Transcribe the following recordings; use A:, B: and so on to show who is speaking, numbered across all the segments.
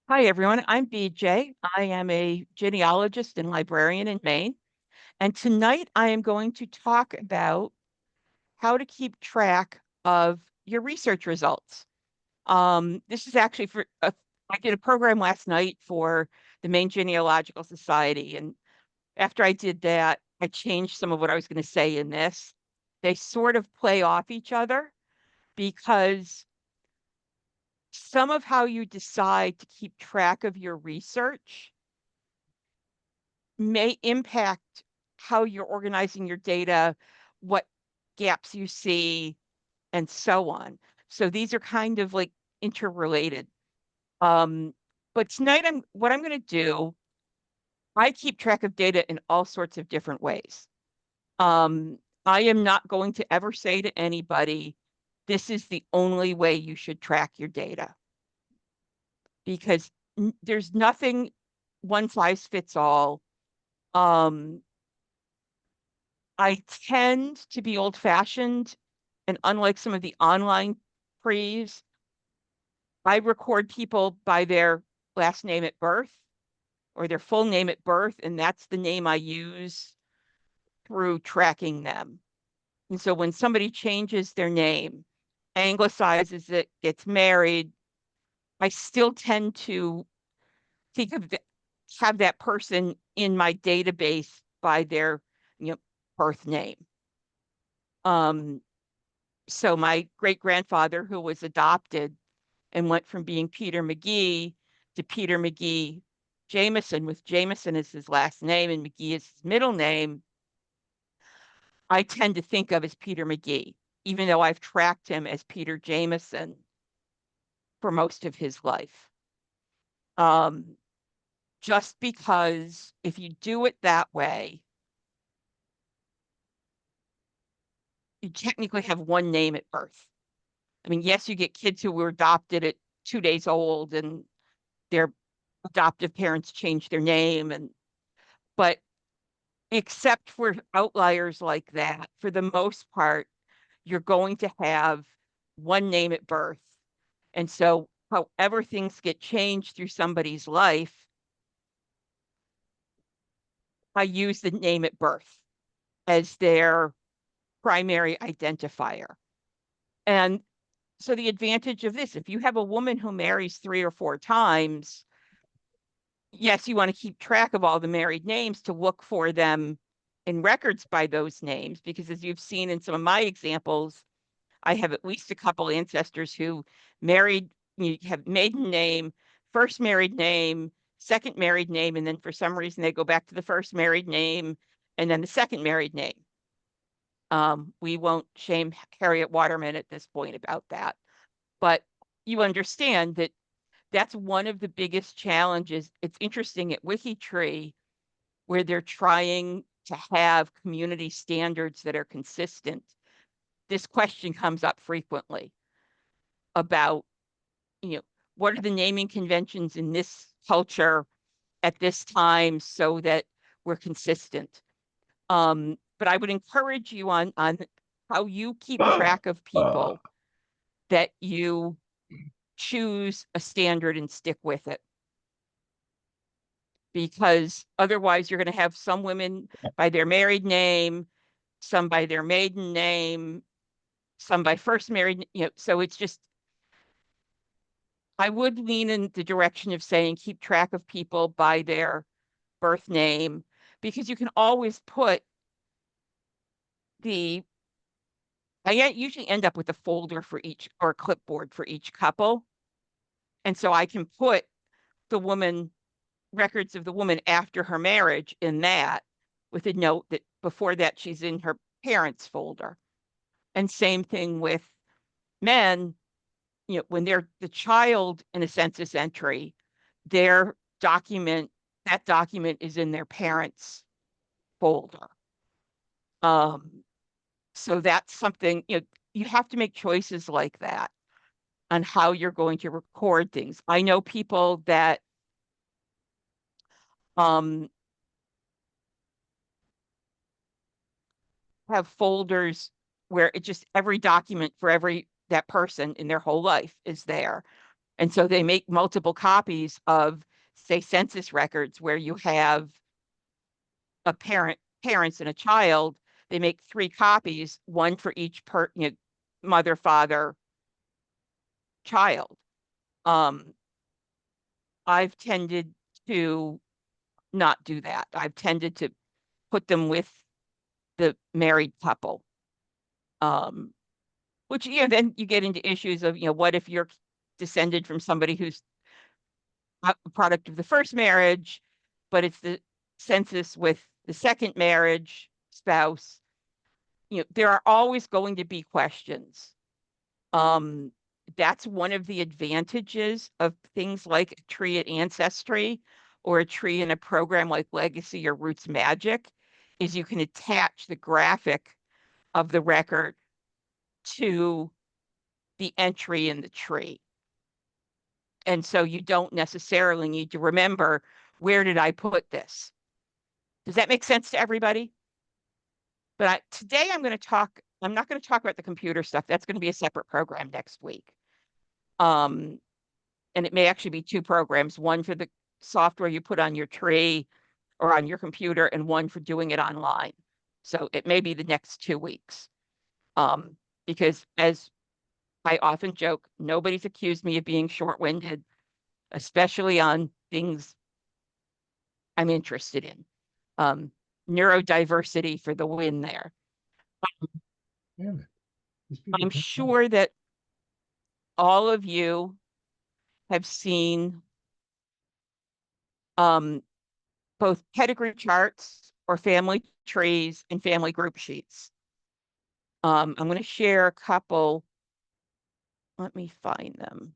A: Hi, everyone. I'm BJ. I am a genealogist and librarian in Maine. And tonight I am going to talk about how to keep track of your research results. This is actually I did a program last night for the Maine Genealogical Society. And after I did that, I changed some of what I was going to say in this. They sort of play off each other because some of how you decide to keep track of your research may impact how you're organizing your data, what gaps you see, and so on. So these are kind of like interrelated. Um, but tonight, what I'm going to do, I keep track of data in all sorts of different ways. Um, I am not going to ever say to anybody, this is the only way you should track your data because there's nothing one size fits all. Um, I tend to be old fashioned, and unlike some of the online prees, I record people by their last name at birth or their full name at birth, and that's the name I use through tracking them. And so when somebody changes their name, anglicizes it, gets married, I still tend to think of have that person in my database by their you know birth name. Um, so my great grandfather, who was adopted and went from being Peter McGee to Peter McGee Jameson, with Jameson as his last name and McGee as his middle name, I tend to think of as Peter McGee, even though I've tracked him as Peter Jameson for most of his life. Um, just because if you do it that way, you technically have one name at birth. I mean, yes, you get kids who were adopted at 2 days old and their adoptive parents change their name, and but except for outliers like that, for the most part, you're going to have one name at birth. And so however things get changed through somebody's life, I use the name at birth as their primary identifier. And so the advantage of this, if you have a woman who marries 3 or 4 times, yes, you want to keep track of all the married names to look for them in records by those names, because as you've seen in some of my examples, I have at least a couple ancestors who married, you have maiden name, first married name, second married name, and then for some reason they go back to the first married name and then the second married name. We won't shame Harriet Waterman at this point about that, but you understand that that's one of the biggest challenges. It's interesting at WikiTree where they're trying to have community standards that are consistent. This question comes up frequently about, you know, what are the naming conventions in this culture at this time so that we're consistent. But I would encourage you on how you keep track of people that you choose a standard and stick with it, because otherwise you're going to have some women by their married name, some by their maiden name, some by first married, so it's just, I would lean in the direction of saying keep track of people by their birth name, because you can always put the, I usually end up with a folder for each or a clipboard for each couple. And so I can put the woman records of the woman after her marriage in that, with a note that before that she's in her parents folder. And same thing with men, when they're the child in a census entry, their document, that document is in their parents folder. Um, so that's something, you have to make choices like that on how you're going to record things. I know people that um, have folders where it just every document for every that person in their whole life is there. And so they make multiple copies of, say, census records where you have parents and a child. They make 3 copies, one for each mother, father, child. Um, I've tended to not do that. I've tended to put them with the married couple. Um, which, then you get into issues of, what if you're descended from somebody who's a product of the first marriage, but it's the census with the second marriage spouse. There are always going to be questions. Um, that's one of the advantages of things like a tree at Ancestry or a tree in a program like Legacy or Roots Magic, is you can attach the graphic of the record to the entry in the tree. And so you don't necessarily need to remember, where did I put this? Does that make sense to everybody? But today I'm not going to talk about the computer stuff. That's going to be a separate program next week. And it may actually be 2 programs, one for the software you put on your tree or on your computer, and one for doing it online. So it may be the next 2 weeks. Because as I often joke, nobody's accused me of being short-winded, especially on things I'm interested in. Neurodiversity for the win there.
B: Damn it. These people
A: I'm
B: can't talk.
A: sure that all of you have seen um, both pedigree charts or family trees and family group sheets. I'm going to share a couple. Let me find them.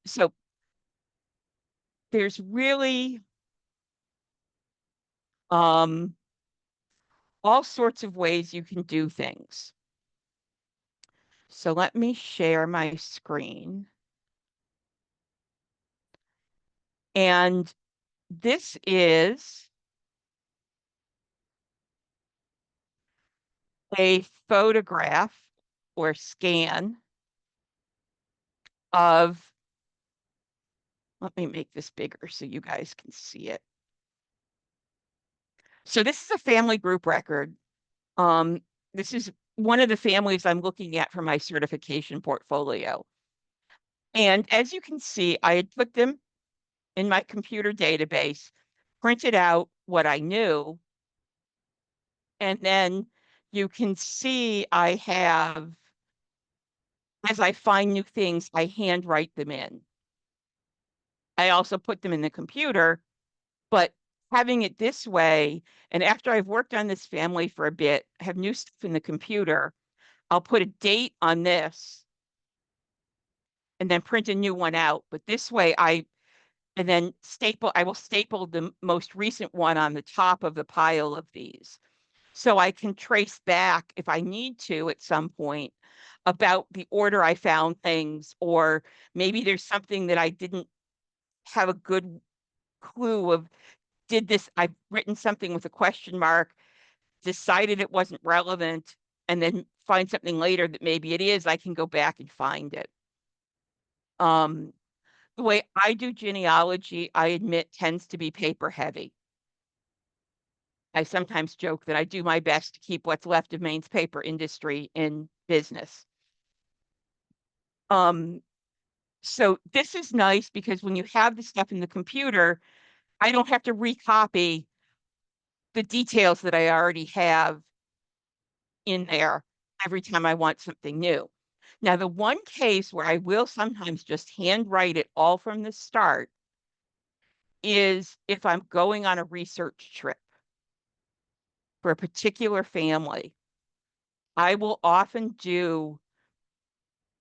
A: So there's really all sorts of ways you can do things. So let me share my screen. And this is a photograph or scan of, let me make this bigger so you guys can see it. So this is a family group record. Um, this is one of the families I'm looking at for my certification portfolio. And as you can see, I had put them in my computer database, printed out what I knew, and then you can see I have, as I find new things, I handwrite them in. I also put them in the computer, but having it this way, and after I've worked on this family for a bit, have new stuff in the computer, I'll put a date on this and then print a new one out. But this way and then I will staple the most recent one on the top of the pile of these. So I can trace back if I need to at some point about the order I found things, or maybe there's something that I didn't have a good clue of. I've written something with a question mark, decided it wasn't relevant, and then find something later that maybe it is. I can go back and find it. The way I do genealogy, I admit, tends to be paper heavy. I sometimes joke that I do my best to keep what's left of Maine's paper industry in business. So this is nice because when you have the stuff in the computer, I don't have to recopy the details that I already have in there every time I want something new. Now, the one case where I will sometimes just handwrite it all from the start is if I'm going on a research trip for a particular family. I will often do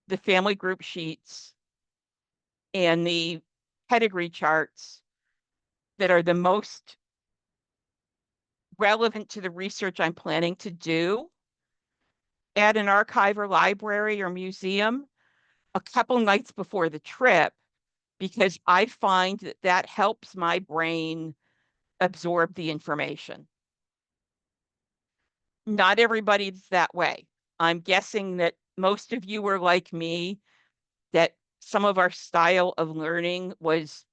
A: the family group sheets and the pedigree charts that are the most relevant to the research I'm planning to do at an archive or library or museum a couple nights before the trip, because I find that that helps my brain absorb the information. Not everybody's that way. I'm guessing that most of you are like me. that some of our style of learning was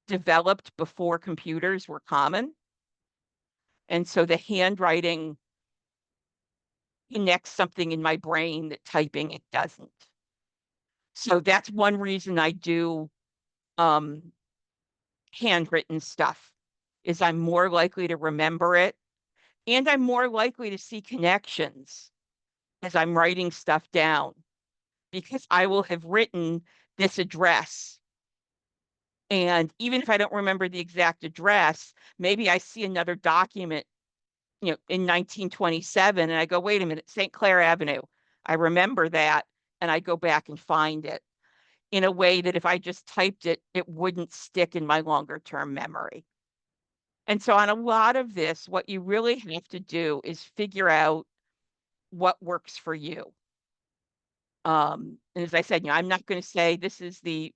A: developed before computers were common. And so the handwriting connects something in my brain that typing it doesn't. So that's one reason I do um, handwritten stuff, is I'm more likely to remember it, and I'm more likely to see connections as I'm writing stuff down, because I will have written this address. And even if I don't remember the exact address, maybe I see another document, in 1927, and I go, wait a minute, St. Clair Avenue. I remember that, and I go back and find it in a way that if I just typed it, it wouldn't stick in my longer term memory. And so on a lot of this, what you really have to do is figure out what works for you. And as I said, I'm not going to say this is the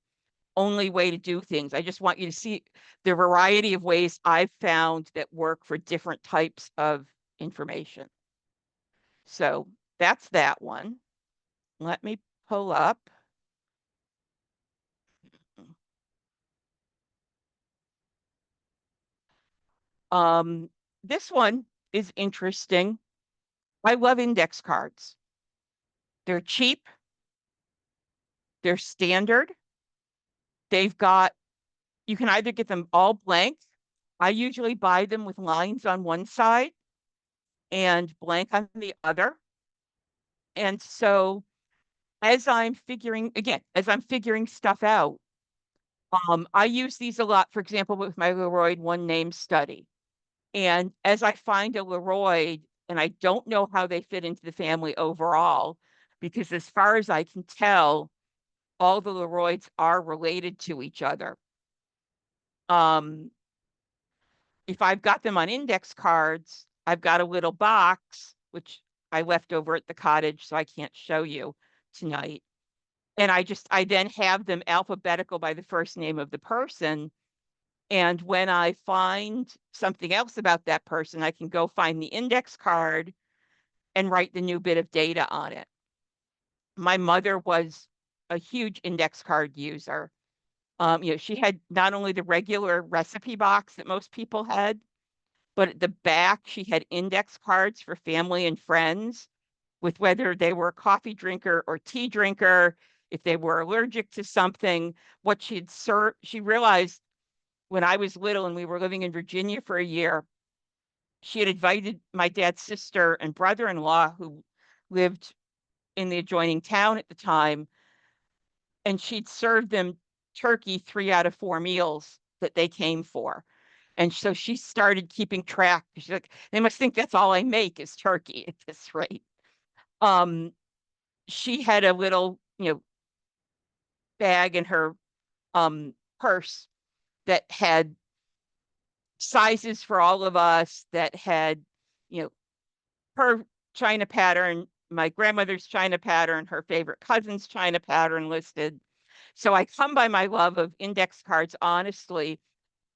A: only way to do things. I just want you to see the variety of ways I've found that work for different types of information. So that's that one. Let me pull up. Um, this one is interesting. I love index cards. They're cheap, they're standard. They've got, you can either get them all blank. I usually buy them with lines on one side and blank on the other. And so as I'm figuring stuff out, I use these a lot, for example, with my Leroy one name study. And as I find a Leroy, and I don't know how they fit into the family overall, because as far as I can tell, all the Leroys are related to each other. Um, if I've got them on index cards, I've got a little box, which I left over at the cottage, so I can't show you tonight. And I then have them alphabetical by the first name of the person. And when I find something else about that person, I can go find the index card and write the new bit of data on it. My mother was a huge index card user. She had not only the regular recipe box that most people had, but at the back, she had index cards for family and friends with whether they were a coffee drinker or tea drinker, if they were allergic to something, what she'd served. She realized when I was little and we were living in Virginia for a year, she had invited my dad's sister and brother-in-law who lived in the adjoining town at the time, and she'd served them turkey 3 out of 4 meals that they came for. And so she started keeping track. She's like, they must think that's all I make is turkey at this rate. Um, she had a little, bag in her purse that had sizes for all of us, that had, you know, her China pattern, my grandmother's China pattern, her favorite cousin's China pattern listed. So I come by my love of index cards, honestly,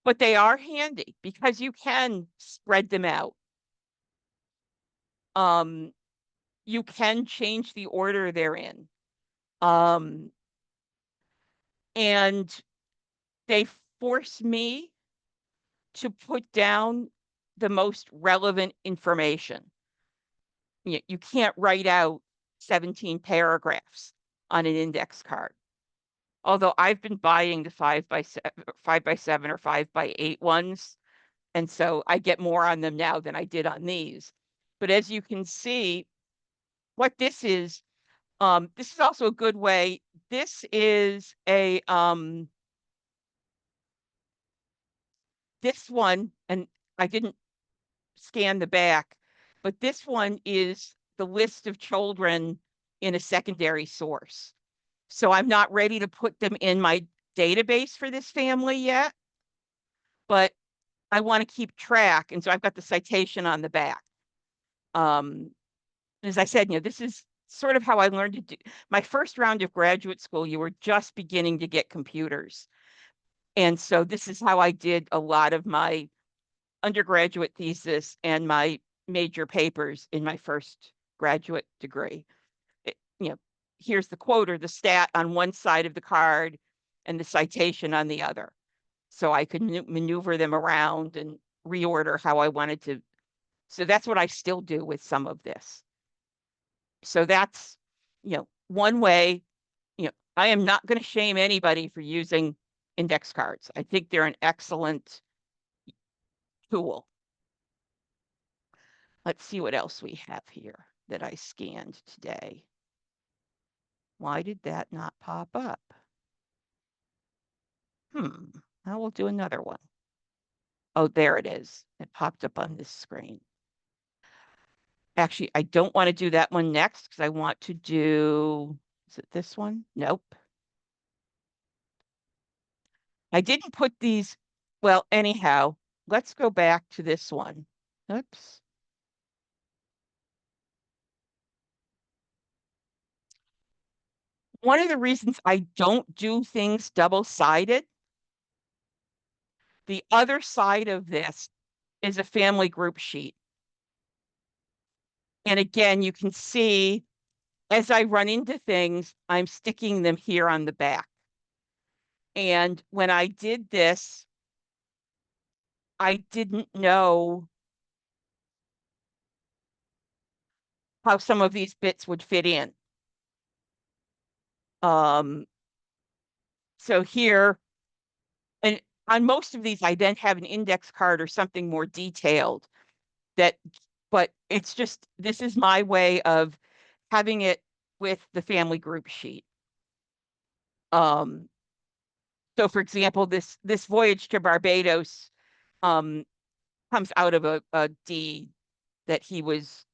A: but they are handy because you can spread them out. Um, you can change the order they're in. Um, and they force me to put down the most relevant information. You can't write out 17 paragraphs on an index card. Although I've been buying the 5x7 or 5x8 ones, and so I get more on them now than I did on these. But as you can see, what this is also a good way. This is this one, and I didn't scan the back, but this one is the list of children in a secondary source. So I'm not ready to put them in my database for this family yet, but I want to keep track. And so I've got the citation on the back. As I said, this is sort of how I learned to do my first round of graduate school. You were just beginning to get computers. And so this is how I did a lot of my undergraduate thesis and my major papers in my first graduate degree. here's the quote or the stat on one side of the card and the citation on the other. So I could maneuver them around and reorder how I wanted to. So that's what I still do with some of this. So that's, one way. I am not going to shame anybody for using index cards. I think they're an excellent tool. Let's see what else we have here that I scanned today. Why did that not pop up? I will do another one. Oh, there it is. It popped up on this screen. Actually, I don't want to do that one next because I want to do, is it this one? Nope. I didn't put these, well, anyhow, let's go back to this one. Oops. One of the reasons I don't do things double-sided, the other side of this is a family group sheet. And again, you can see as I run into things, I'm sticking them here on the back. And when I did this, I didn't know how some of these bits would fit in. So here, and on most of these, I then have an index card or something more detailed that, but it's just, this is my way of having it with the family group sheet. So for example, this voyage to Barbados comes out of a deed that he was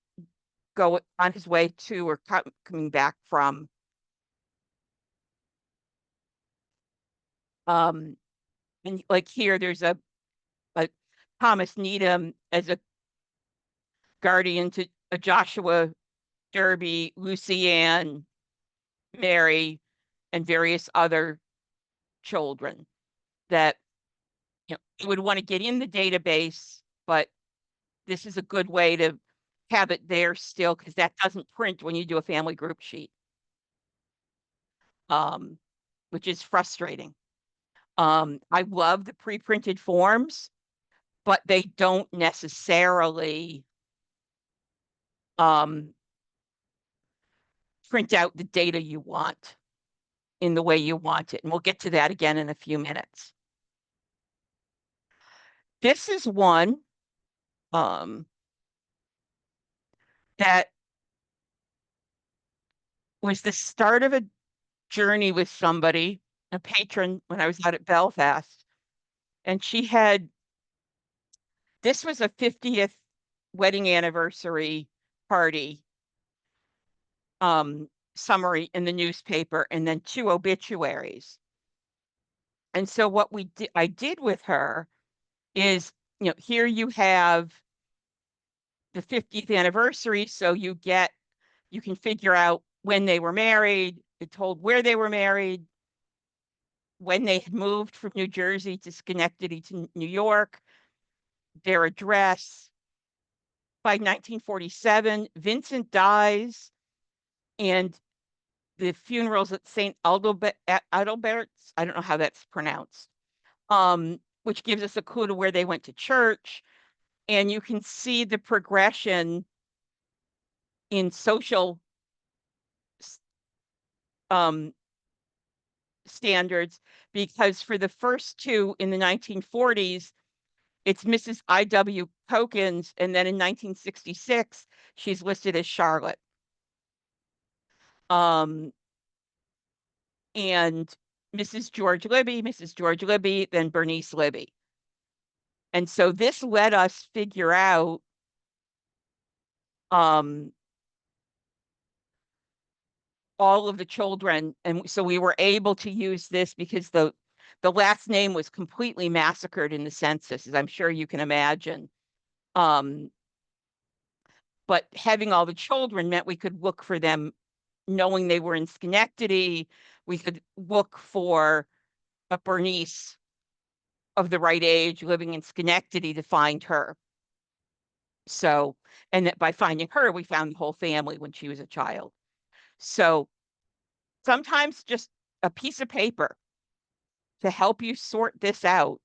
A: going on his way to or coming back from. And like here, there's a Thomas Needham as a guardian to a Joshua Derby, Lucy Ann, Mary, and various other children that you would want to get in the database, but this is a good way to have it there still because that doesn't print when you do a family group sheet, which is frustrating. I love the pre-printed forms, but they don't necessarily print out the data you want in the way you want it. And we'll get to that again in a few minutes. This is one that was the start of a journey with somebody, a patron, when I was out at Belfast. And this was a 50th wedding anniversary party summary in the newspaper, and then 2 obituaries. And so what I did with her is, here you have the 50th anniversary, so you can figure out when they were married. It told where they were married, when they had moved from New Jersey to Schenectady to New York, their address. By 1947, Vincent dies, and the funerals at St. Adalbert's, I don't know how that's pronounced, which gives us a clue to where they went to church. And you can see the progression in social standards, because for the first 2 in the 1940s, it's Mrs. I.W. Tokens, and then in 1966, she's listed as Charlotte. And Mrs. George Libby, then Bernice Libby. And so this let us figure out all of the children. And so we were able to use this because the last name was completely massacred in the census, as I'm sure you can imagine. But having all the children meant we could look for them, knowing they were in Schenectady. We could look for a Bernice of the right age living in Schenectady to find her. So, and that by finding her, we found the whole family when she was a child. So sometimes just a piece of paper to help you sort this out.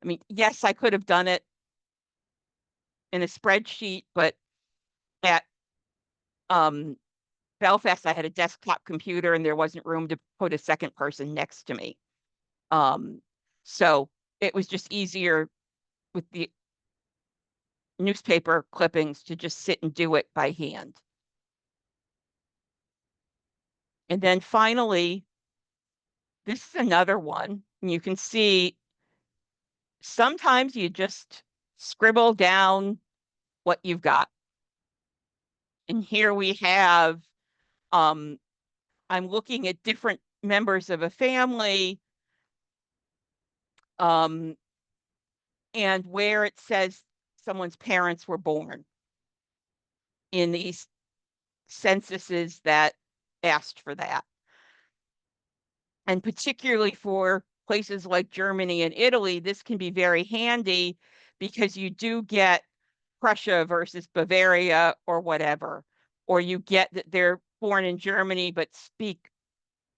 A: I mean, yes, I could have done it in a spreadsheet, but at um, Belfast, I had a desktop computer and there wasn't room to put a second person next to me. Um, so it was just easier with the newspaper clippings to just sit and do it by hand. And then finally, this is another one. And you can see sometimes you just scribble down what you've got. And here we have, um, I'm looking at different members of a family, um, and where it says someone's parents were born in these censuses that asked for that. And particularly for places like Germany and Italy, this can be very handy because you do get Prussia versus Bavaria or whatever, or you get that they're born in Germany but speak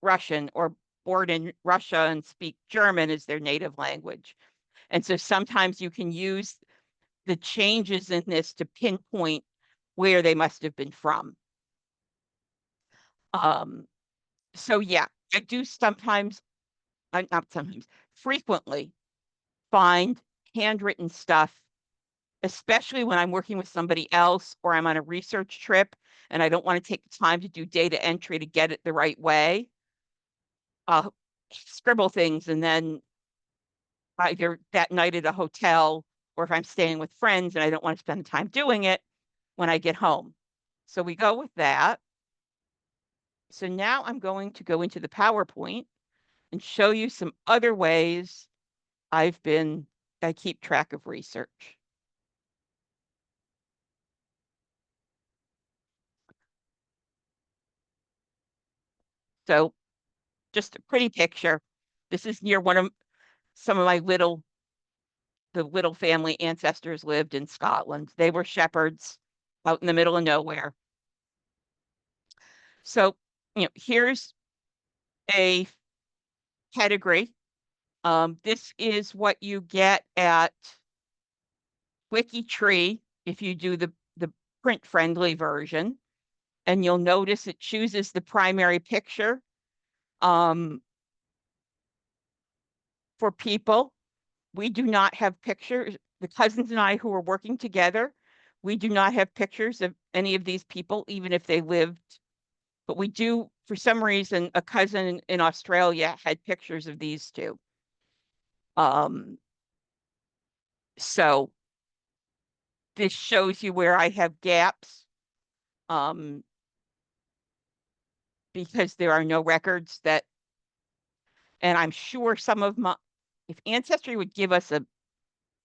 A: Russian, or born in Russia and speak German as their native language. And so sometimes you can use the changes in this to pinpoint where they must have been from. Um, so yeah, I do sometimes, not sometimes, frequently find handwritten stuff, especially when I'm working with somebody else or I'm on a research trip and I don't want to take the time to do data entry to get it the right way. I'll scribble things and then either that night at a hotel or if I'm staying with friends and I don't want to spend the time doing it when I get home. So we go with that. So now I'm going to go into the PowerPoint and show you some other ways I've been, I keep track of research. So just a pretty picture. This is near one of some of my the little family ancestors lived in Scotland. They were shepherds out in the middle of nowhere. So, here's a pedigree. This is what you get at WikiTree if you do the print friendly version. And you'll notice it chooses the primary picture um, for people. We do not have pictures. The cousins and I who are working together, we do not have pictures of any of these people, even if they lived. But we do, for some reason, a cousin in Australia had pictures of these two. Um, so this shows you where I have gaps, um, because there are no records that, and I'm sure some of my, if Ancestry would give us a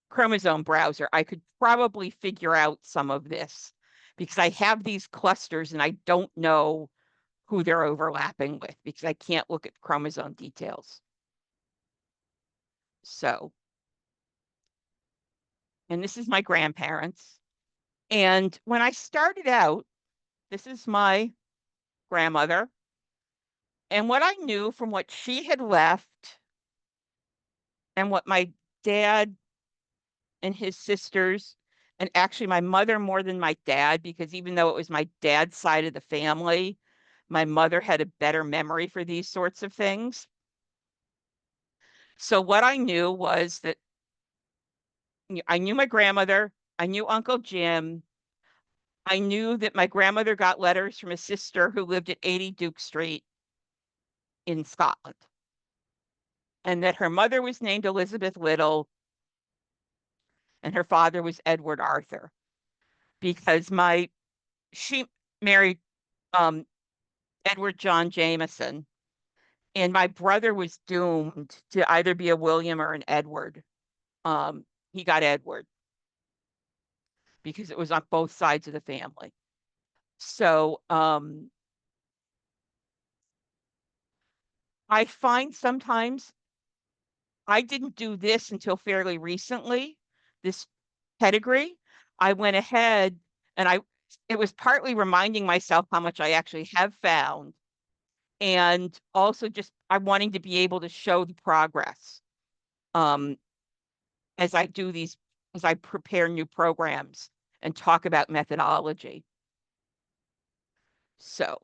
A: chromosome browser, I could probably figure out some of this because I have these clusters and I don't know who they're overlapping with because I can't look at chromosome details. So, and this is my grandparents. And when I started out, this is my grandmother. And what I knew from what she had left and what my dad and his sisters, and actually my mother more than my dad, because even though it was my dad's side of the family, my mother had a better memory for these sorts of things. So what I knew was that I knew my grandmother, I knew Uncle Jim, I knew that my grandmother got letters from a sister who lived at 80 Duke Street in Scotland, and that her mother was named Elizabeth Little and her father was Edward Arthur, because she married um, Edward John Jameson, and my brother was doomed to either be a William or an Edward. He got Edward because it was on both sides of the family. So I find sometimes I didn't do this until fairly recently, this pedigree. I went ahead and it was partly reminding myself how much I actually have found. and also just I'm wanting to be able to show the progress um, as I do these, as I prepare new programs and talk about methodology. So,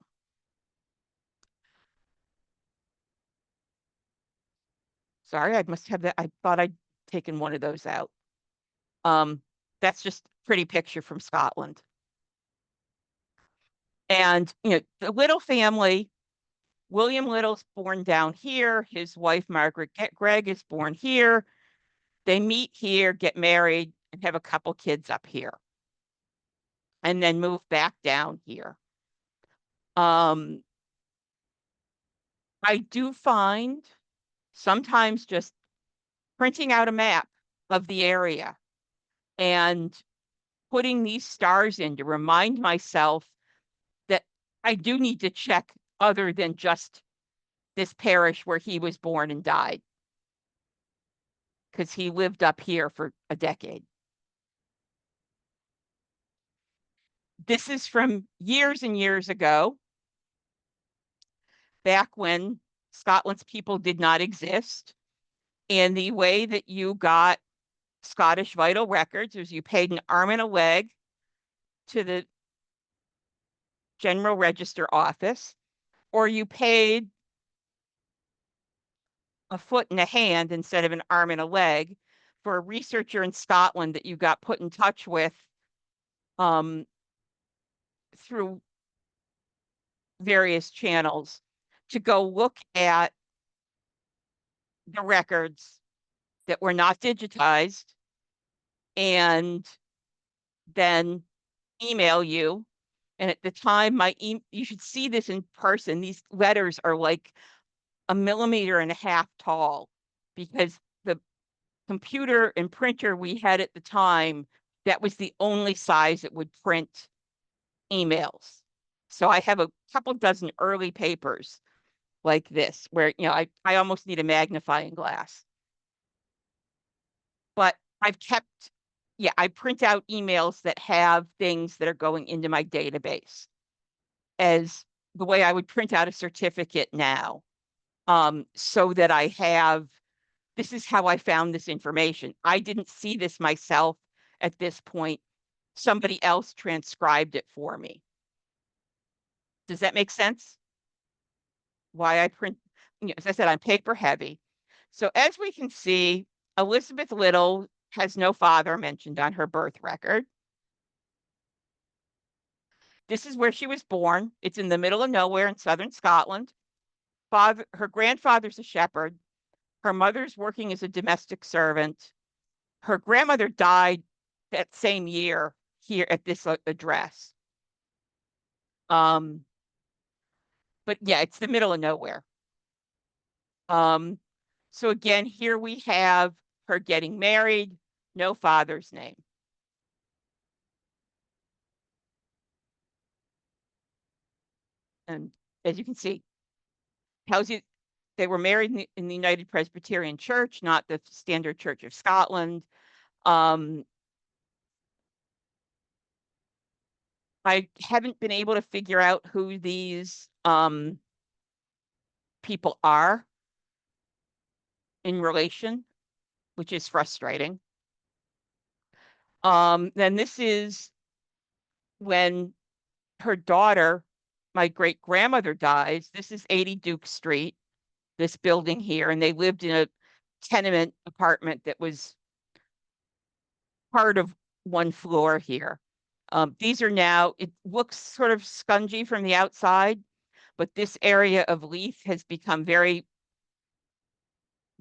A: sorry, I must have that. I thought I'd taken one of those out. Um, that's just a pretty picture from Scotland. And, the Little family, William Little's born down here. His wife, Margaret Gregg, is born here. They meet here, get married, and have a couple kids up here, and then move back down here. Um, I do find sometimes just printing out a map of the area and putting these stars in to remind myself that I do need to check other than just this parish where he was born and died, because he lived up here for a decade. This is from years and years ago, back when Scotland's people did not exist. And the way that you got Scottish vital records is you paid an arm and a leg to the General Register office, or you paid a foot and a hand instead of an arm and a leg for a researcher in Scotland that you got put in touch with um, through various channels to go look at the records that were not digitized and then email you. And at the time, you should see this in person. These letters are like a millimeter and a half tall, because the computer and printer we had at the time, that was the only size that would print emails. So I have a couple dozen early papers like this where, I almost need a magnifying glass. But I've kept, yeah, I print out emails that have things that are going into my database as the way I would print out a certificate now, so that I have, this is how I found this information. I didn't see this myself at this point. Somebody else transcribed it for me. Does that make sense? Why I print, as I said, I'm paper heavy. So as we can see, Elizabeth Little has no father mentioned on her birth record. This is where she was born. It's in the middle of nowhere in southern Scotland. Her grandfather's a shepherd. Her mother's working as a domestic servant. Her grandmother died that same year here at this address. Um, but yeah, it's the middle of nowhere. Um, so again, here we have her getting married, no father's name. And as you can see, tells you they were married in the United Presbyterian Church, not the Standard Church of Scotland. Um, I haven't been able to figure out who these people are in relation, which is frustrating. Then this is when her daughter, my great grandmother, dies. This is 80 Duke Street, this building here, and they lived in a tenement apartment that was part of one floor here. These are now, it looks sort of scungy from the outside, but this area of Leith has become very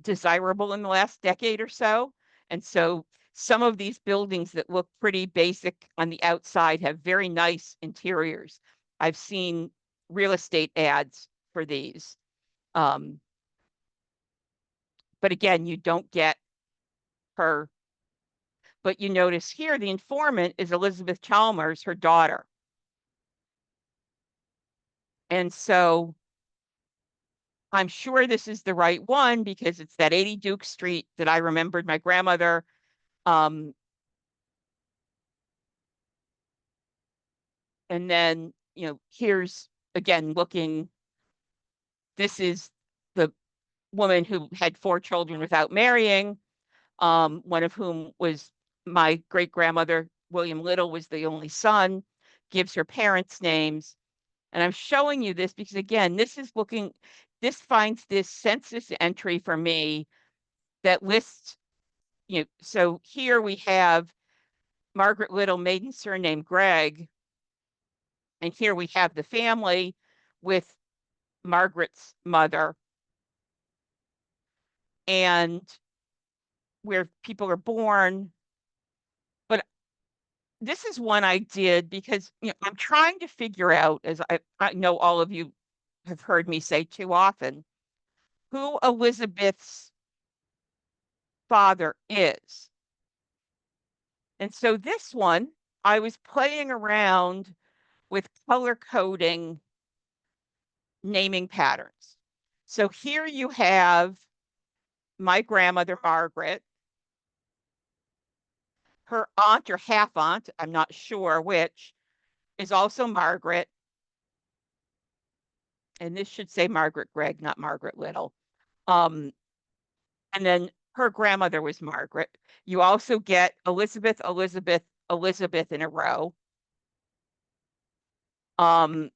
A: desirable in the last decade or so. And so some of these buildings that look pretty basic on the outside have very nice interiors. I've seen real estate ads for these. Um, but again, you don't get her. But you notice here the informant is Elizabeth Chalmers, her daughter. And so I'm sure this is the right one because it's that 80 Duke Street that I remembered my grandmother. Um, and then, here's again looking this is the woman who had 4 children without marrying, one of whom was my great grandmother. William Little was the only son, gives her parents' names. And I'm showing you this because, again, this finds this census entry for me that lists, so here we have Margaret Little, maiden surname Gregg, and here we have the family with Margaret's mother and where people are born. But this is one I did because I'm trying to figure out, as I know all of you have heard me say too often, who Elizabeth's father is. And so this one, I was playing around with color coding naming patterns. So here you have my grandmother, Margaret, her aunt or half aunt, I'm not sure which, is also Margaret. And this should say Margaret Gregg, not Margaret Little. Um, and then her grandmother was Margaret. You also get Elizabeth, Elizabeth, Elizabeth in a row. Um,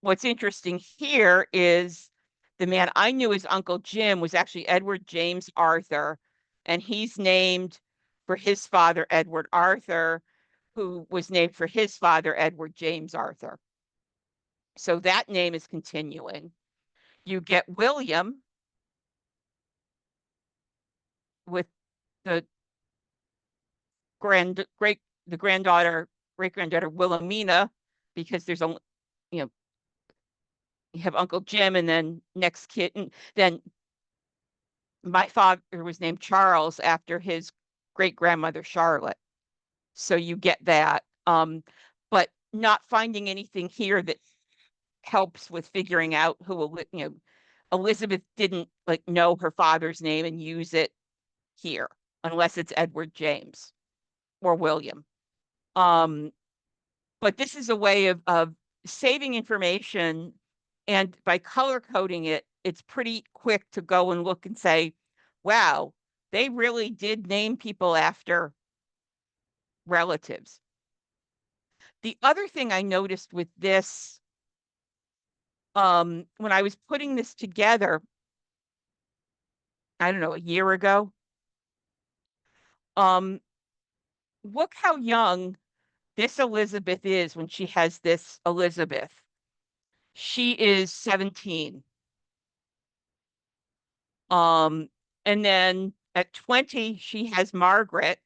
A: what's interesting here is the man I knew as Uncle Jim was actually Edward James Arthur, and he's named for his father, Edward Arthur, who was named for his father, Edward James Arthur. So that name is continuing. You get William with the granddaughter, great granddaughter Wilhelmina, because there's only, you know, you have Uncle Jim, and then next kid, and then my father was named Charles after his great grandmother Charlotte. So you get that. But not finding anything here that helps with figuring out who, Elizabeth didn't like know her father's name and use it here, unless it's Edward James or William. Um, but this is a way of saving information, and by color coding it, it's pretty quick to go and look and say, wow, they really did name people after relatives. The other thing I noticed with this, when I was putting this together, I don't know, a year ago, um, look how young this Elizabeth is when she has this Elizabeth. She is 17. Um, and then at 20, she has Margaret.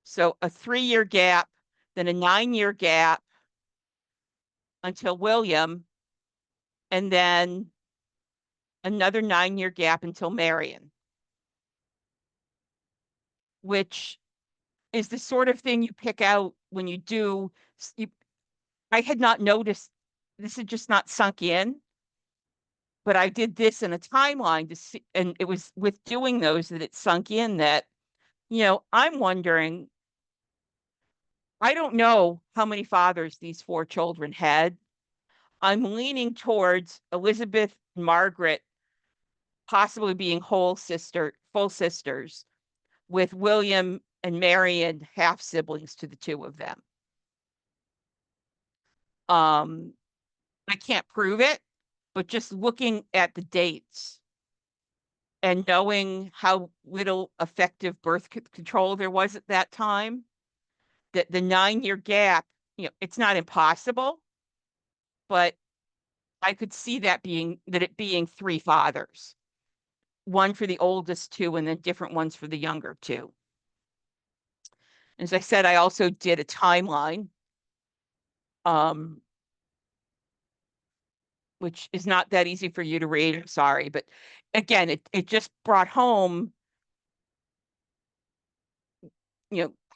A: So a 3-year gap, then a 9-year gap until William, and then another 9-year gap until Marion, which is the sort of thing you pick out when you do. You, I had not noticed, this had just not sunk in, but I did this in a timeline to see, and it was with doing those that it sunk in that, I'm wondering, I don't know how many fathers these 4 children had. I'm leaning towards Elizabeth and Margaret possibly being full sisters, with William and Marion half siblings to the two of them. I can't prove it, but just looking at the dates and knowing how little effective birth control there was at that time, that the 9-year gap, it's not impossible, but I could see that it being 3 fathers, one for the oldest 2, and then different ones for the younger 2. As I said, I also did a timeline, which is not that easy for you to read. I'm sorry, but again, it just brought home,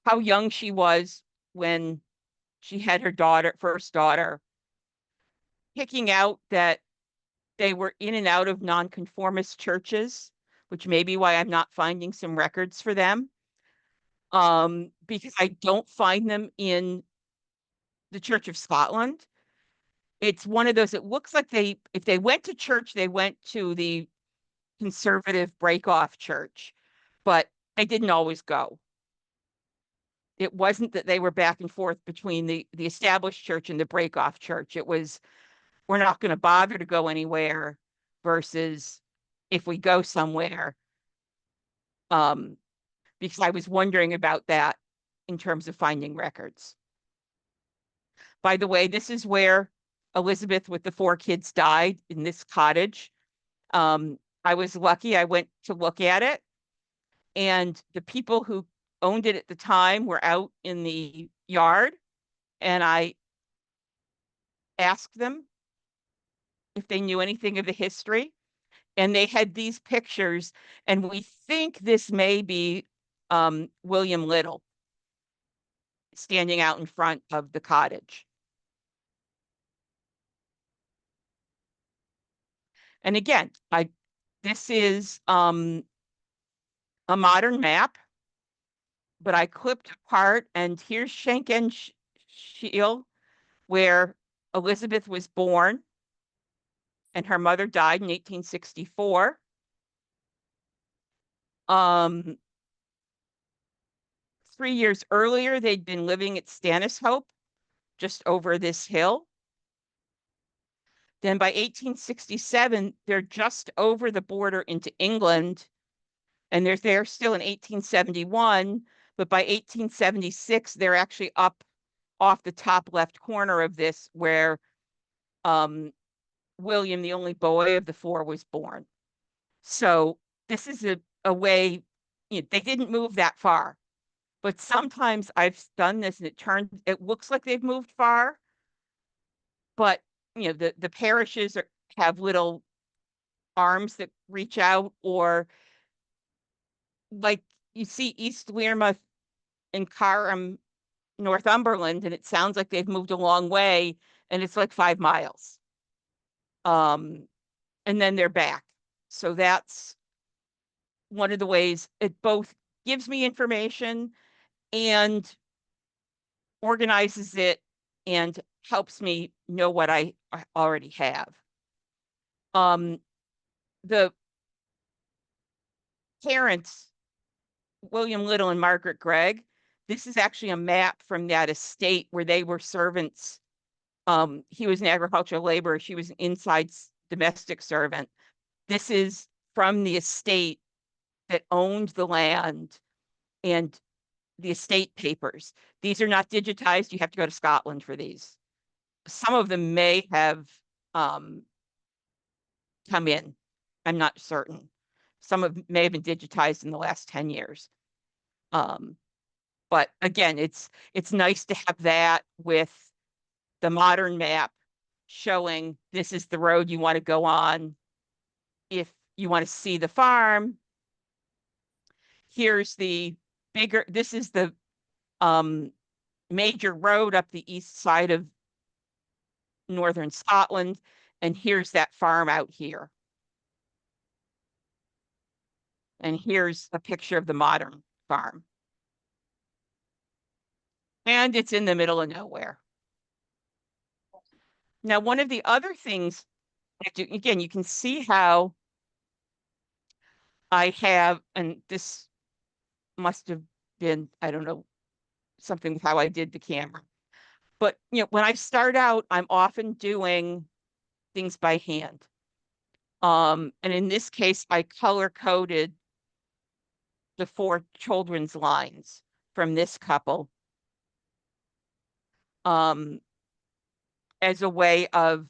A: how young she was when she had her first daughter, picking out that they were in and out of nonconformist churches, which may be why I'm not finding some records for them, because I don't find them in the Church of Scotland. It's one of those, it looks like if they went to church, they went to the conservative breakoff church, but they didn't always go. It wasn't that they were back and forth between the established church and the breakoff church. It was, we're not going to bother to go anywhere versus if we go somewhere. Um, because I was wondering about that in terms of finding records. By the way, this is where Elizabeth with the four kids died, in this cottage. I was lucky. I went to look at it, and the people who owned it at the time were out in the yard, and I asked them if they knew anything of the history, and they had these pictures, and we think this may be William Little standing out in front of the cottage. And again, I this is a modern map, but I clipped apart, and here's Schenken Shield, where Elizabeth was born, and her mother died in 1864. Um, 3 years earlier, they'd been living at Stannishope, just over this hill. Then by 1867, they're just over the border into England, and they're there still in 1871. But by 1876, they're actually up off the top left corner of this, where um, William, the only boy of the four, was born. So this is a way, they didn't move that far. But sometimes I've done this and it looks like they've moved far, but the parishes have little arms that reach out, or like you see East Wearmouth and Carham, Northumberland, and it sounds like they've moved a long way, and it's like 5 miles. Um, and then they're back. So that's one of the ways it both gives me information and organizes it and helps me know what I already have. Um, the parents, William Little and Margaret Gregg, this is actually a map from that estate where they were servants. He was an agricultural laborer. She was an inside domestic servant. This is from the estate that owned the land and the estate papers. These are not digitized. You have to go to Scotland for these. Some of them may have um, come in. I'm not certain. May have been digitized in the last 10 years. Um, but again, it's nice to have that with the modern map showing this is the road you want to go on. If you want to see the farm, here's this is the um, major road up the east side of northern Scotland, and here's that farm out here. And here's a picture of the modern farm. And it's in the middle of nowhere. Now, one of the other things, again, you can see how I have, and this must have been, I don't know, something with how I did the camera. But when I start out, I'm often doing things by hand. And in this case, I color coded the four children's lines from this couple um, as a way of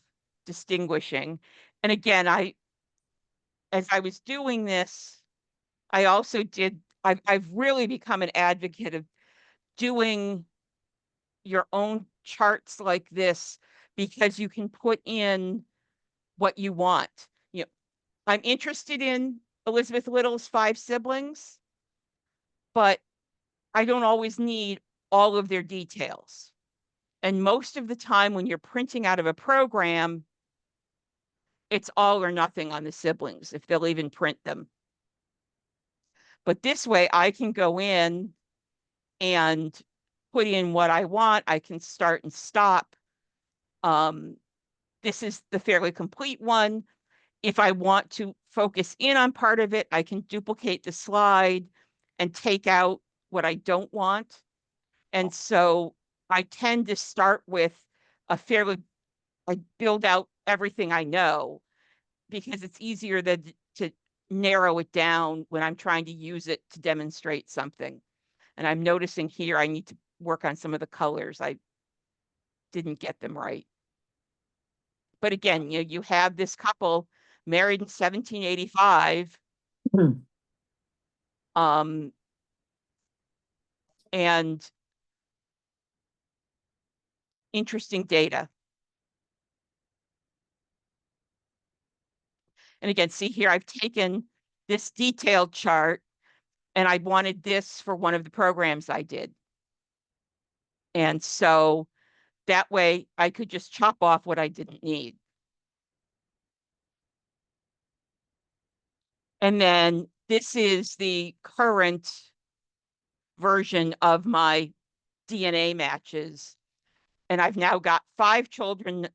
A: distinguishing. And again, as I was doing this, I also I've really become an advocate of doing your own charts like this, because you can put in what you want. You know, I'm interested in Elizabeth Little's five siblings, but I don't always need all of their details. And most of the time when you're printing out of a program, it's all or nothing on the siblings, if they'll even print them. But this way I can go in and put in what I want. I can start and stop. Um, this is the fairly complete one. If I want to focus in on part of it, I can duplicate the slide and take out what I don't want. And so I tend to start with a fairly, I build out everything I know because it's easier to narrow it down when I'm trying to use it to demonstrate something. And I'm noticing here I need to work on some of the colors. I didn't get them right. But again, you have this couple married in 1785. Um, and interesting data. And again, see here, I've taken this detailed chart and I wanted this for one of the programs I did. And so that way I could just chop off what I didn't need. And then this is the current version of my DNA matches. And I've now got 5 children.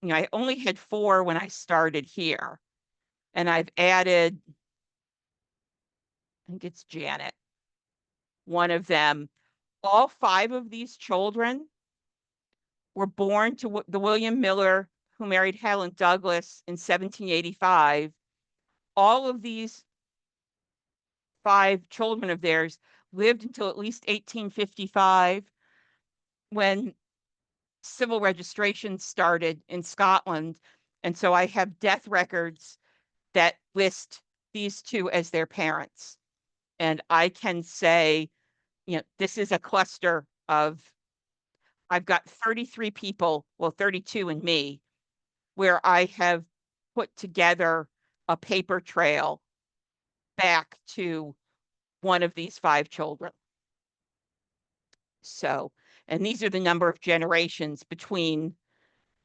A: I only had 4 when I started here. And I've added, I think it's Janet, one of them. All 5 of these children were born to the William Miller who married Helen Douglas in 1785. All of these 5 children of theirs lived until at least 1855 when civil registration started in Scotland. And so I have death records that list these 2 as their parents. And I can say, this is a cluster of, I've got 33 people, well, 32 and me, where I have put together a paper trail back to one of these 5 children. So, and these are the number of generations between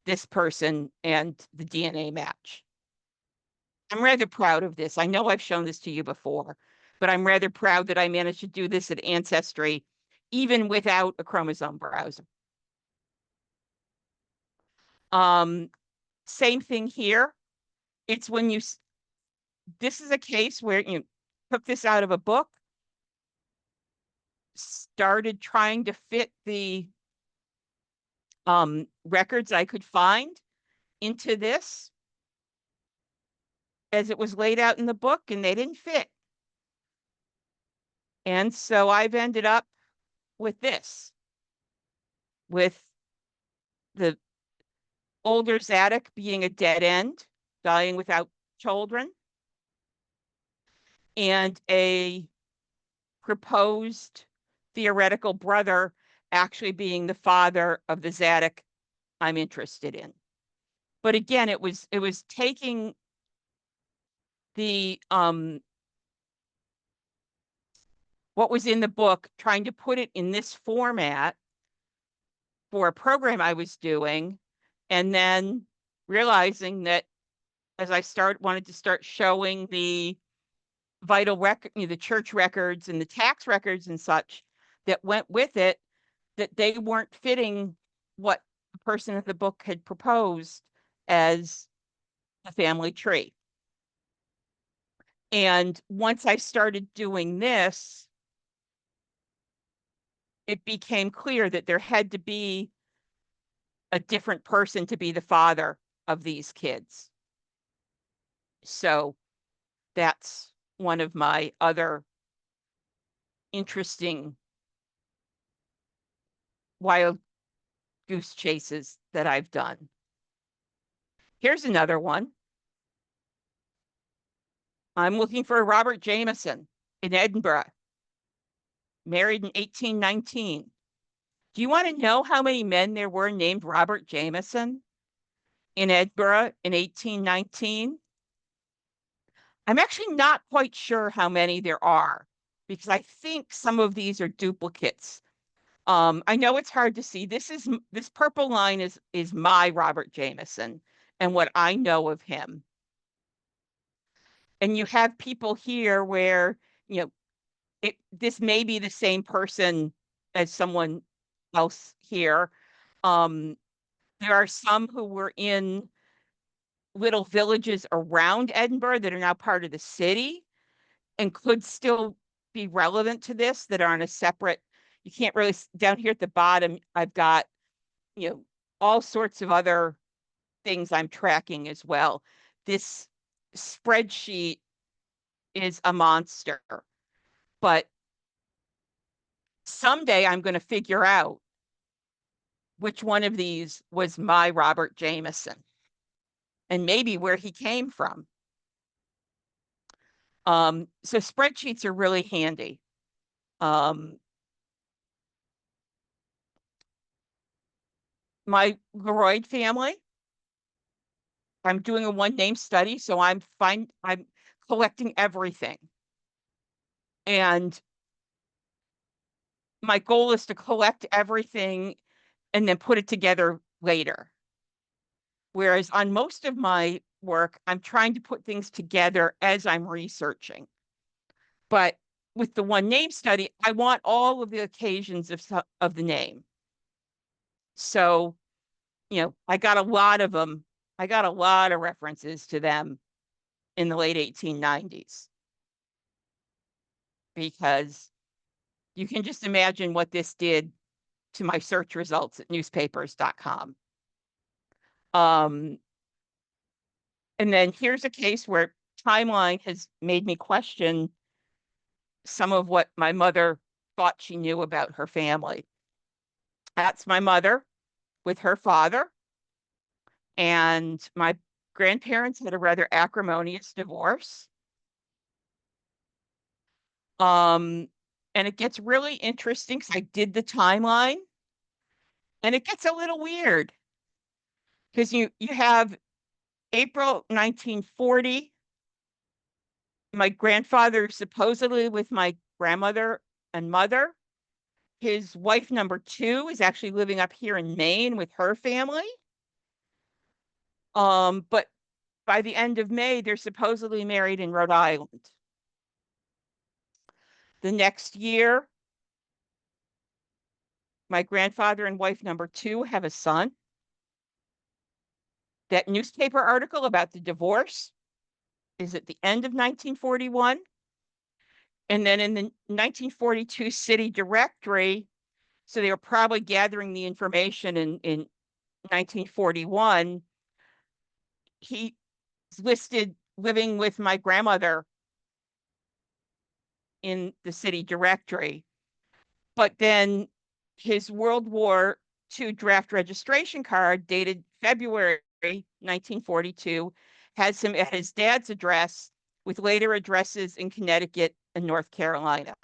A: this person and the DNA match. I'm rather proud of this. I know I've shown this to you before, but I'm rather proud that I managed to do this at Ancestry, even without a chromosome browser. Same thing here. It's when this is a case where you took this out of a book, started trying to fit the records I could find into this as it was laid out in the book, and they didn't fit. And so I've ended up with this, with the older Zadok being a dead end, dying without children, and a proposed theoretical brother actually being the father of the Zadok I'm interested in. But again, it was taking the what was in the book, trying to put it in this format for a program I was doing, and then realizing that as I wanted to start showing the vital record, the church records and the tax records and such that went with it, that they weren't fitting what the person at the book had proposed as a family tree. And once I started doing this, it became clear that there had to be a different person to be the father of these kids. So that's one of my other interesting wild goose chases that I've done. Here's another one. I'm looking for Robert Jameson in Edinburgh, married in 1819. Do you want to know how many men there were named Robert Jameson in Edinburgh in 1819? I'm actually not quite sure how many there are because I think some of these are duplicates. I know it's hard to see. This purple line is my Robert Jameson and what I know of him. And you have people here where, this may be the same person as someone else here. There are some who were in little villages around Edinburgh that are now part of the city and could still be relevant to this, that are on a separate, you can't really, down here at the bottom, I've got, all sorts of other things I'm tracking as well. This spreadsheet is a monster, but someday I'm going to figure out which one of these was my Robert Jameson and maybe where he came from. So spreadsheets are really handy. My Leroyd family, I'm doing a one name study, so I'm collecting everything. And my goal is to collect everything and then put it together later. Whereas on most of my work, I'm trying to put things together as I'm researching. But with the one name study, I want all of the occasions of the name. So, I got a lot of them. I got a lot of references to them in the late 1890s, because you can just imagine what this did to my search results at newspapers.com. And then here's a case where timeline has made me question some of what my mother thought she knew about her family. That's my mother with her father. And my grandparents had a rather acrimonious divorce. And it gets really interesting because I did the timeline and it gets a little weird because you have April 1940. My grandfather supposedly with my grandmother and mother. His wife number 2 is actually living up here in Maine with her family. But by the end of May, they're supposedly married in Rhode Island. The next year, my grandfather and wife number 2 have a son. That newspaper article about the divorce is at the end of 1941. And then in the 1942 city directory, so they were probably gathering the information in 1941, he's listed living with my grandmother in the city directory. But then his World War II draft registration card dated February 1942 has him at his dad's address with later addresses in Connecticut and North Carolina.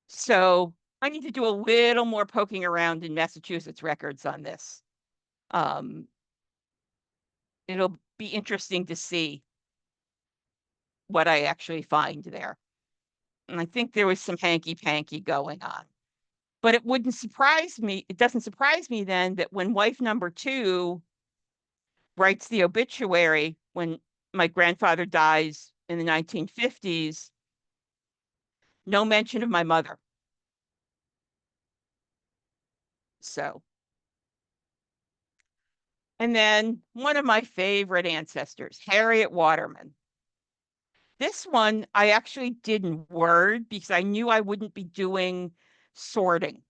A: So I need to do a little more poking around in Massachusetts records on this. It'll be interesting to see what I actually find there. And I think there was some hanky-panky going on. But it wouldn't surprise me. It doesn't surprise me then that when wife number 2 writes the obituary when my grandfather dies in the 1950s, no mention of my mother. So, and then one of my favorite ancestors, Harriet Waterman. This one I actually did in Word because I knew I wouldn't be doing sorting.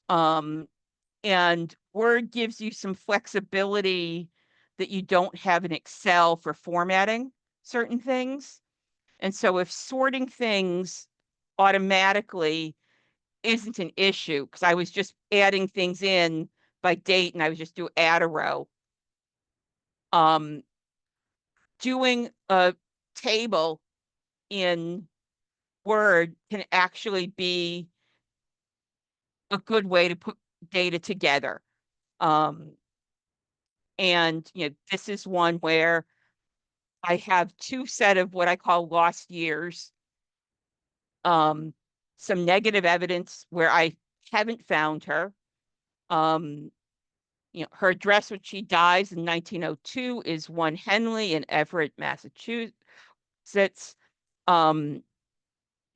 A: And Word gives you some flexibility that you don't have in Excel for formatting certain things. And so if sorting things automatically isn't an issue, because I was just adding things in by date and I was just do add a row. Doing a table in Word can actually be a good way to put data together. And this is one where I have 2 set of what I call lost years. Some negative evidence where I haven't found her. Her address when she dies in 1902 is 1 Henley in Everett, Massachusetts.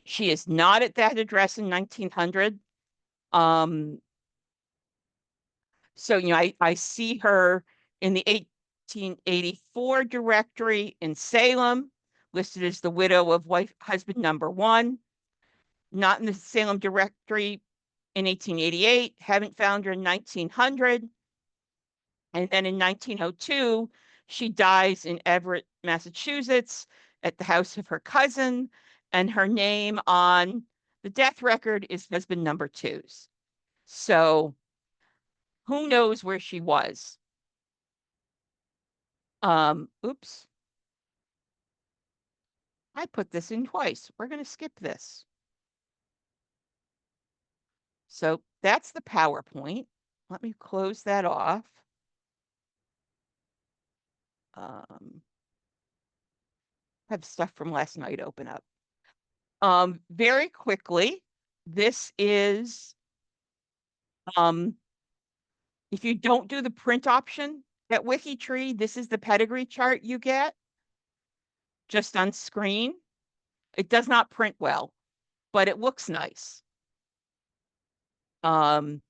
A: She is not at that address in 1900. So, I see her in the 1884 directory in Salem, listed as the widow of husband number one. Not in the Salem directory in 1888, haven't found her in 1900. And then in 1902, she dies in Everett, Massachusetts, at the house of her cousin. And her name on the death record is husband number two's. So who knows where she was? Oops. I put this in twice. We're going to skip this. So that's the PowerPoint. Let me close that off. Have stuff from last night open up. Very quickly, this is, if you don't do the print option at WikiTree, this is the pedigree chart you get just on screen. It does not print well, but it looks nice. And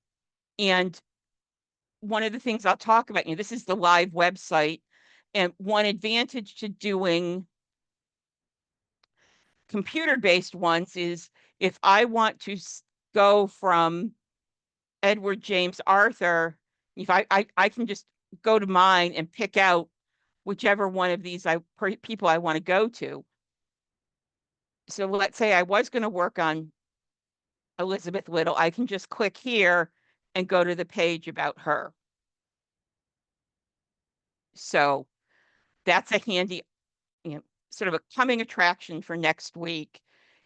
A: one of the things I'll talk about, this is the live website, and one advantage to doing computer-based ones is if I want to go from Edward James Arthur, if I can just go to mine and pick out whichever one of these people I want to go to. So let's say I was going to work on Elizabeth Little, I can just click here and go to the page about her. So that's a handy, sort of a coming attraction for next week,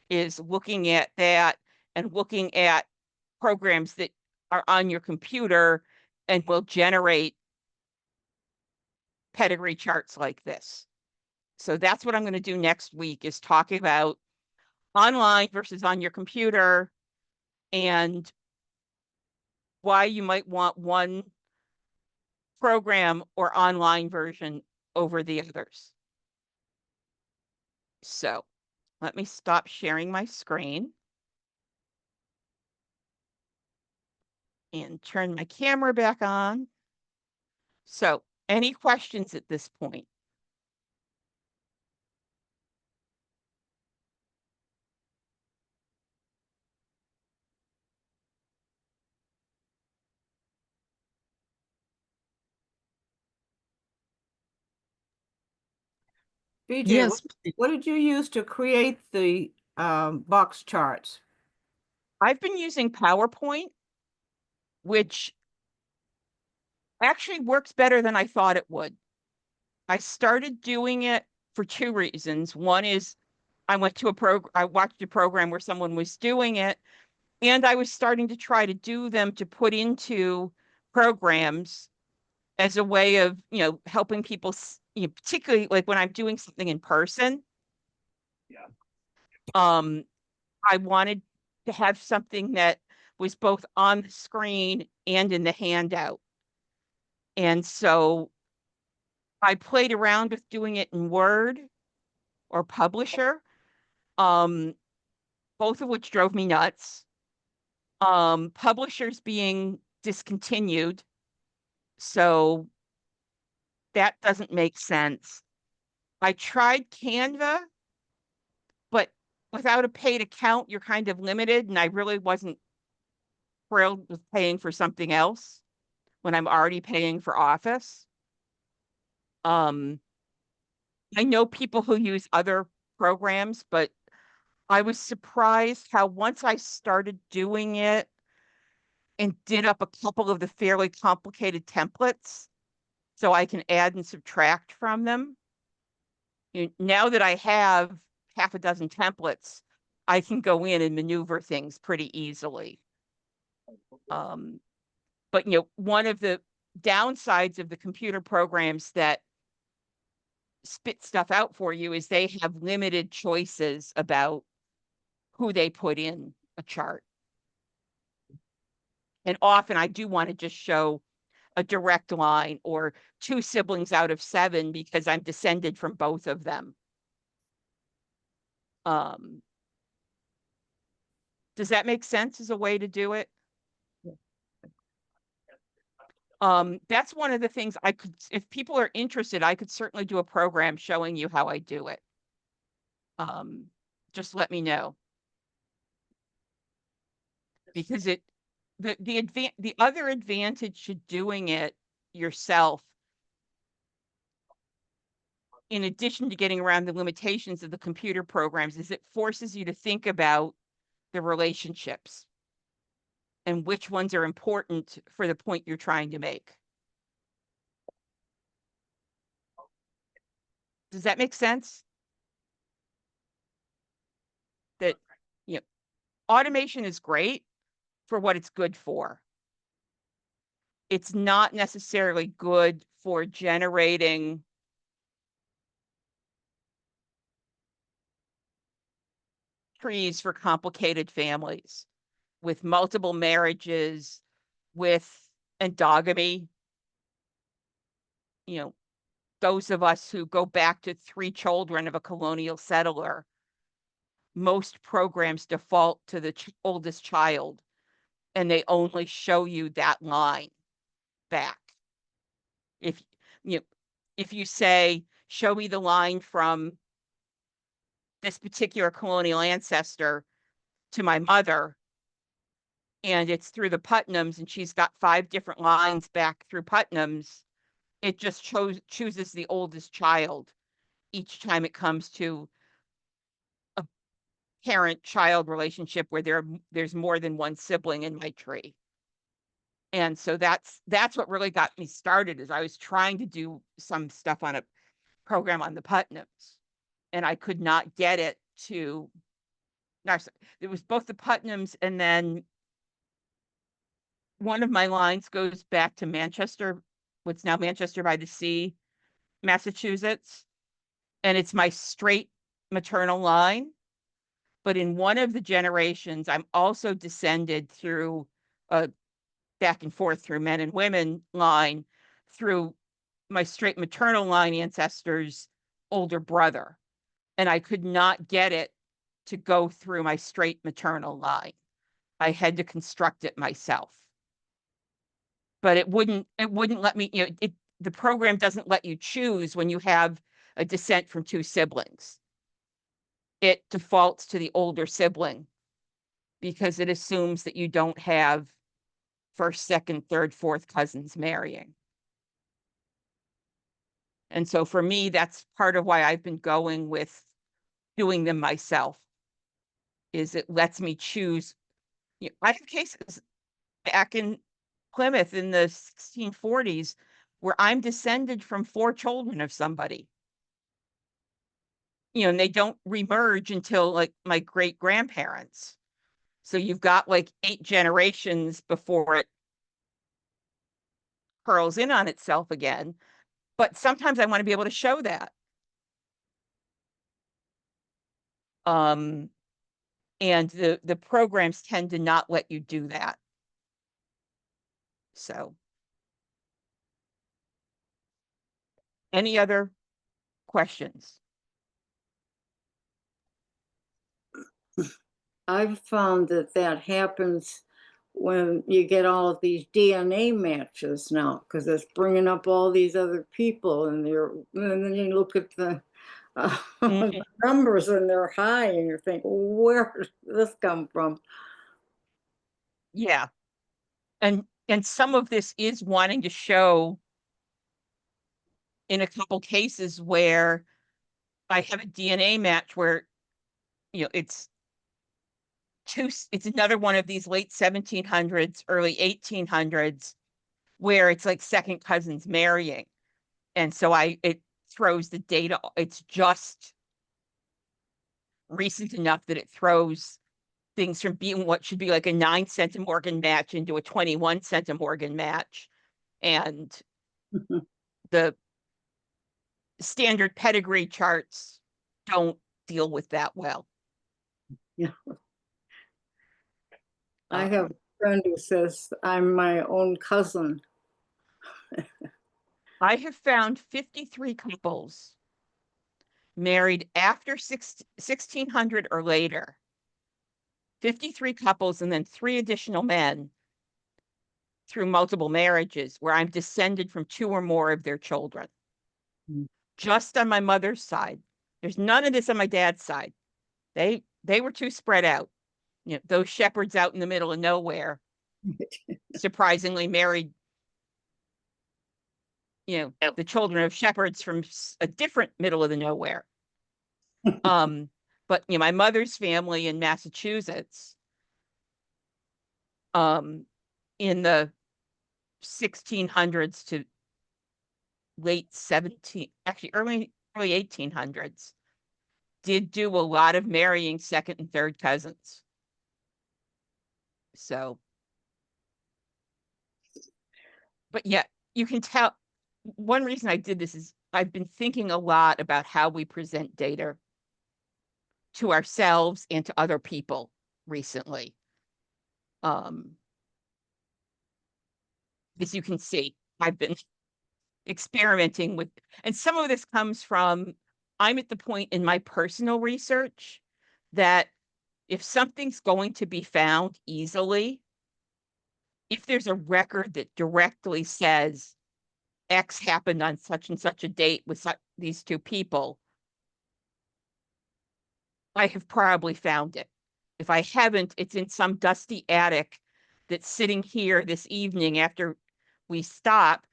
A: is looking at that and looking at programs that are on your computer and will generate pedigree charts like this. So that's what I'm going to do next week, is talking about online versus on your computer and why you might want one program or online version over the others. So let me stop sharing my screen and turn my camera back on. So any questions at this point?
C: BJ,
B: Yes,
C: what did you use to create the box charts?
A: I've been using PowerPoint, which actually works better than I thought it would. I started doing it for two reasons. One is I watched a program where someone was doing it, and I was starting to try to do them to put into programs as a way of, helping people, particularly like when I'm doing something in person.
B: Yeah.
A: I wanted to have something that was both on the screen and in the handout. And so I played around with doing it in Word or Publisher, both of which drove me nuts. Publishers being discontinued, so that doesn't make sense. I tried Canva, but without a paid account, you're kind of limited, and I really wasn't thrilled with paying for something else when I'm already paying for Office. I know people who use other programs, but I was surprised how once I started doing it and did up a couple of the fairly complicated templates so I can add and subtract from them. Now that I have half a dozen templates, I can go in and maneuver things pretty easily. But one of the downsides of the computer programs that spit stuff out for you is they have limited choices about who they put in a chart. And often I do want to just show a direct line or two siblings out of seven because I'm descended from both of them. Does that make sense as a way to do it? That's one of the things I could, if people are interested, I could certainly do a program showing you how I do it. Just let me know. Because the other advantage to doing it yourself, in addition to getting around the limitations of the computer programs, is it forces you to think about the relationships and which ones are important for the point you're trying to make. Does that make sense? That, you know, automation is great for what it's good for. It's not necessarily good for generating trees for complicated families with multiple marriages, with endogamy. You know, those of us who go back to 3 children of a colonial settler, most programs default to the oldest child, and they only show you that line back. If you know, if you say, show me the line from this particular colonial ancestor to my mother, and it's through the Putnams, and she's got 5 different lines back through Putnams, it just chooses the oldest child each time it comes to a parent-child relationship where there's more than one sibling in my tree. And so that's what really got me started, is I was trying to do some stuff on a program on the Putnams, and I could not get it to. It was both the Putnams, and then one of my lines goes back to Manchester, what's now Manchester by the Sea, Massachusetts, and it's my straight maternal line. But in one of the generations, I'm also descended through a back and forth through men and women line through my straight maternal line ancestors' older brother. And I could not get it to go through my straight maternal line. I had to construct it myself. But it wouldn't let me, the program doesn't let you choose when you have a descent from 2 siblings. It defaults to the older sibling because it assumes that you don't have first, second, third, fourth cousins marrying. And so for me, that's part of why I've been going with doing them myself, is it lets me choose. I have cases back in Plymouth in the 1640s where I'm descended from 4 children of somebody. And they don't remerge until like my great grandparents. So you've got like 8 generations before it curls in on itself again. But sometimes I want to be able to show that. And the programs tend to not let you do that. So any other questions?
D: I've found that happens when you get all of these DNA matches now, because it's bringing up all these other people, and then you look at the
A: Mhm.
D: numbers and they're high, and you think, where did this come from?
A: Yeah. And some of this is wanting to show in a couple cases where I have a DNA match where, it's another one of these late 1700s, early 1800s, where it's like second cousins marrying. And so it throws the data. It's just recent enough that it throws things from being what should be like a 9 centimorgan match into a 21 centimorgan match. And the standard pedigree charts don't deal with that well.
D: Yeah. I have a friend who says I'm my own cousin.
A: I have found 53 couples married after 1600 or later, 53 couples, and then 3 additional men through multiple marriages where I'm descended from 2 or more of their children.
B: Mm.
A: Just on my mother's side. There's none of this on my dad's side. They were too spread out. You know, those shepherds out in the middle of nowhere, surprisingly married, you know, the children of shepherds from a different middle of the nowhere. But you know, my mother's family in Massachusetts, in the 1600s to late 17, actually early 1800s, did do a lot of marrying second and third cousins. So, but yeah, you can tell one reason I did this is I've been thinking a lot about how we present data to ourselves and to other people recently. As you can see, I've been experimenting with, and some of this comes from, I'm at the point in my personal research that if something's going to be found easily, if there's a record that directly says X happened on such and such a date with these 2 people, I have probably found it. If I haven't, it's in some dusty attic that's sitting here this evening after we stop.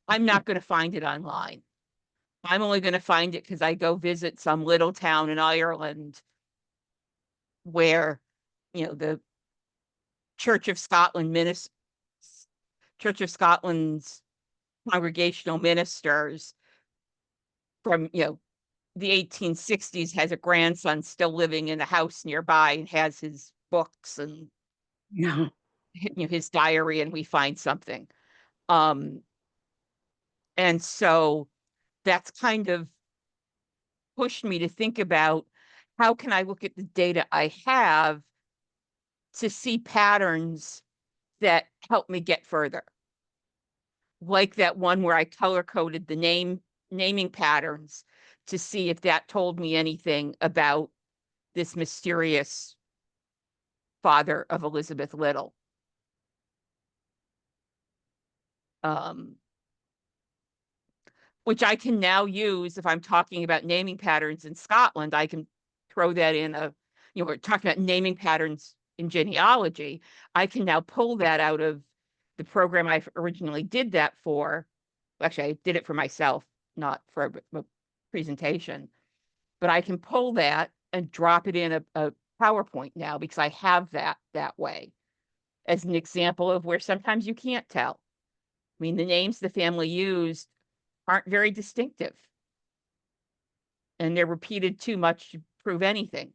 A: I'm not going to find it online. I'm only going to find it because I go visit some little town in Ireland where, you know, the Church of Scotland's congregational ministers from, you know, the 1860s has a grandson still living in a house nearby and has his books and
D: Yeah.
A: you know, his diary, and we find something. And so that's kind of pushed me to think about how can I look at the data I have to see patterns that help me get further. Like that one where I color coded the naming patterns to see if that told me anything about this mysterious father of Elizabeth Little. Which I can now use if I'm talking about naming patterns in Scotland. I can throw that in you know, we're talking about naming patterns in genealogy. I can now pull that out of the program I originally did that for. Actually, I did it for myself, not for a presentation. But I can pull that and drop it in a PowerPoint now because I have that way as an example of where sometimes you can't tell. I mean, the names the family used aren't very distinctive, and they're repeated too much to prove anything.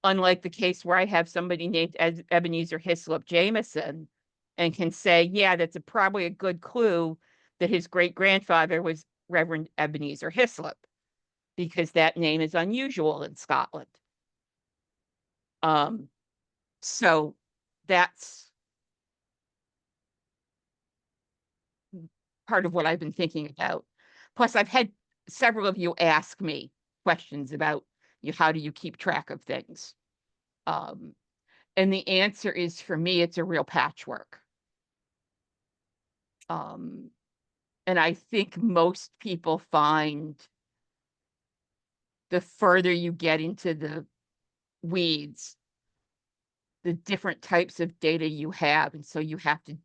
A: Unlike the case where I have somebody named Ebenezer Hislop Jameson and can say, yeah, that's probably a good clue that his great-grandfather was Reverend Ebenezer Hislop, because that name is unusual in Scotland. So that's part of what I've been thinking about. Plus, I've had several of you ask me questions about, you know, how do you keep track of things? And the answer is, for me, it's a real patchwork. And I think most people find the further you get into the weeds, the different types of data you have. And so you have to,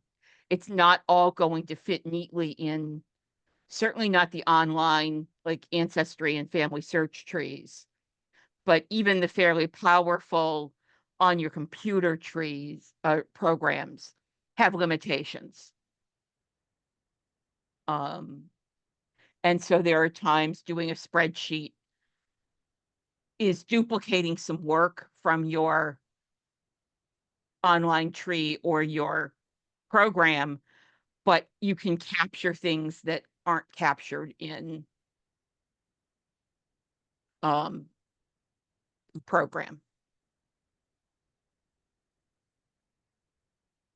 A: it's not all going to fit neatly in, certainly not the online, like ancestry and family search trees, but even the fairly powerful on your computer trees programs have limitations. And so there are times doing a spreadsheet is duplicating some work from your online tree or your program, but you can capture things that aren't captured in the program.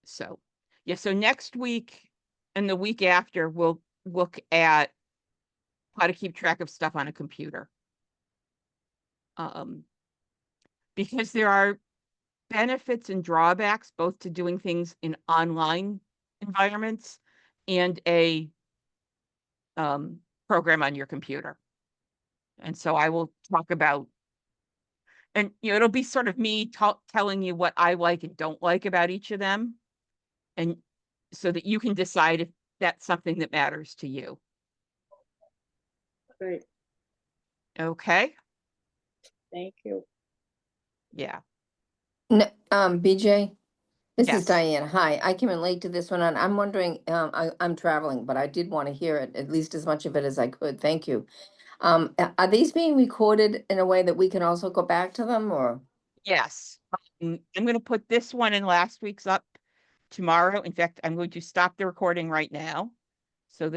A: So yeah, so next week and the week after, we'll look at how to keep track of stuff on a computer. Because there are benefits and drawbacks both to doing things in online environments and a program on your computer. And so I will talk about, and it'll be sort of me telling you what I like and don't like about each of them. And so that you can decide if that's something that matters to you.
D: Great,
A: Okay.
D: thank you.
A: Yeah.
E: BJ, this is
A: Yes.
E: Diane. Hi, I came in late to this one, and I'm wondering, I'm traveling, but I did want to hear it, at least as much of it as I could. Thank you. Are these being recorded in a way that we can also go back to them, or?
A: Yes. I'm going to put this one in last week's up tomorrow. In fact, I'm going to stop the recording right now so that